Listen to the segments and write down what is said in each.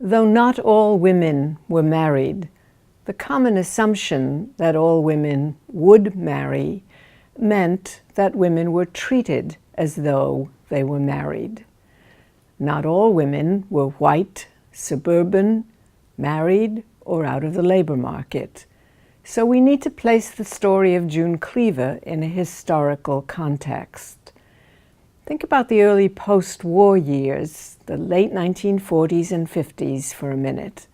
Though not all women were married, the common assumption that all women would marry meant that women were treated as though they were married. Not all women were white, suburban, married, or out of the labor market. So we need to place the story of June Cleaver in a historical context. Think about the early post-war years, the late 1940s and 50s for a minute.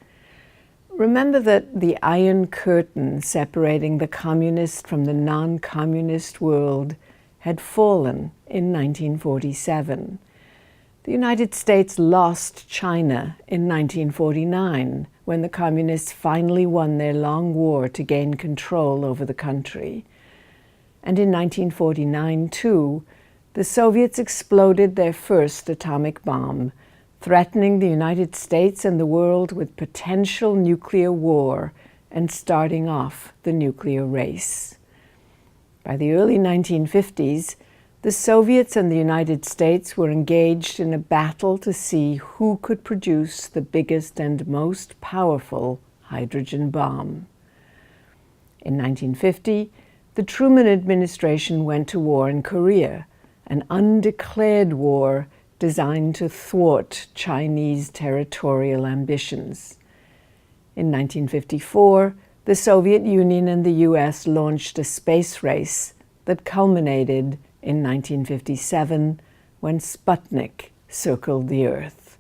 Remember that the Iron Curtain separating the communist from the non-communist world had fallen in 1947. The United States lost China in 1949 when the communists finally won their long war to gain control over the country. And in 1949, too, the Soviets exploded their first atomic bomb, threatening the United States and the world with potential nuclear war and starting off the nuclear race. By the early 1950s, the Soviets and the United States were engaged in a battle to see who could produce the biggest and most powerful hydrogen bomb. In 1950, the Truman administration went to war in Korea, an undeclared war designed to thwart Chinese territorial ambitions. In 1954, the Soviet Union and the US launched a space race that culminated in 1957 when Sputnik circled the Earth.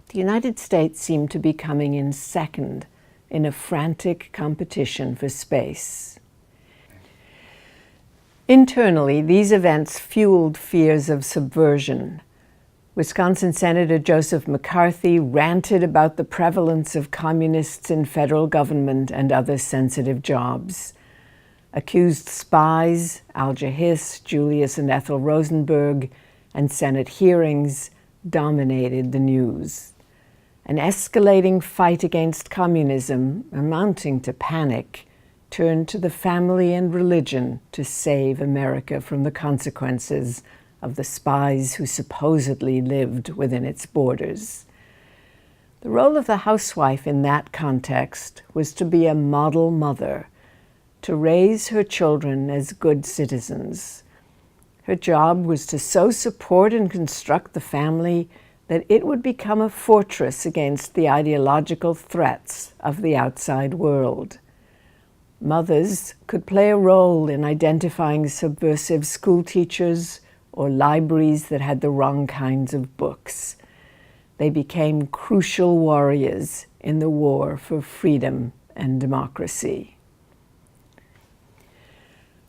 The United States seemed to be coming in second in a frantic competition for space. Internally, these events fueled fears of subversion. Wisconsin Senator Joseph McCarthy ranted about the prevalence of communists in federal government and other sensitive jobs. Accused spies, Alger Hiss, Julius and Ethel Rosenberg, and Senate hearings dominated the news. An escalating fight against communism, amounting to panic, turned to the family and religion to save America from the consequences of the spies who supposedly lived within its borders. The role of the housewife in that context was to be a model mother, to raise her children as good citizens. Her job was to so support and construct the family that it would become a fortress against the ideological threats of the outside world. Mothers could play a role in identifying subversive school teachers or libraries that had the wrong kinds of books. They became crucial warriors in the war for freedom and democracy.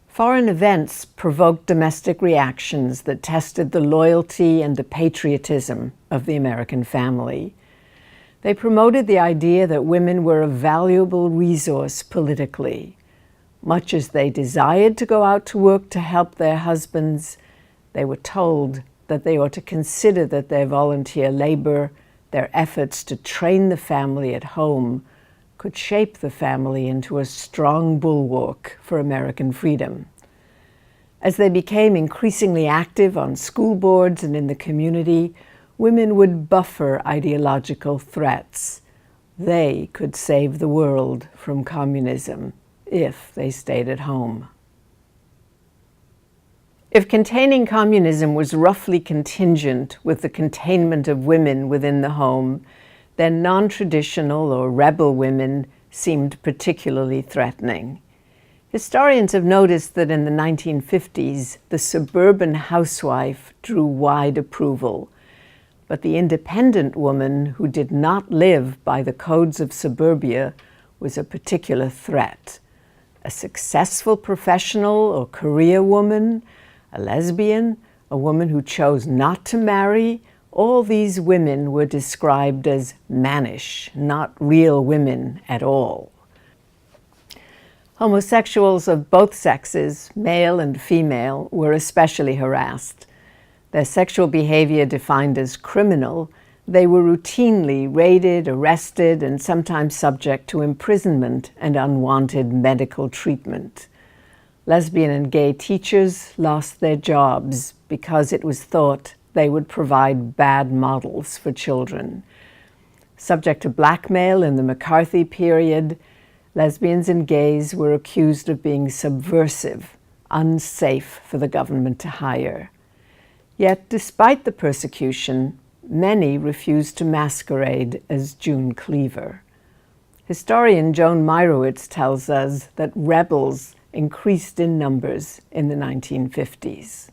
Foreign events provoked domestic reactions that tested the loyalty and the patriotism of the American family. They promoted the idea that women were a valuable resource politically. Much as they desired to go out to work to help their husbands, they were told that they ought to consider that their volunteer labor, their efforts to train the family at home, could shape the family into a strong bulwark for American freedom. As they became increasingly active on school boards and in the community, women would buffer ideological threats. They could save the world from communism if they stayed at home. If containing communism was roughly contingent with the containment of women within the home, then non-traditional or rebel women seemed particularly threatening. Historians have noticed that in the 1950s, the suburban housewife drew wide approval. But the independent woman who did not live by the codes of suburbia was a particular threat. A successful professional or career woman, a lesbian, a woman who chose not to marry, all these women were described as mannish, not real women at all. Homosexuals of both sexes, male and female, were especially harassed. Their sexual behavior defined as criminal, they were routinely raided, arrested, and sometimes subject to imprisonment and unwanted medical treatment. Lesbian and gay teachers lost their jobs because it was thought they would provide bad models for children. Subject to blackmail in the McCarthy period, lesbians and gays were accused of being subversive, unsafe for the government to hire. Yet, despite the persecution, many refused to masquerade as June Cleaver. Historian Joan Meyerowitz tells us that rebels increased in numbers in the 1950s.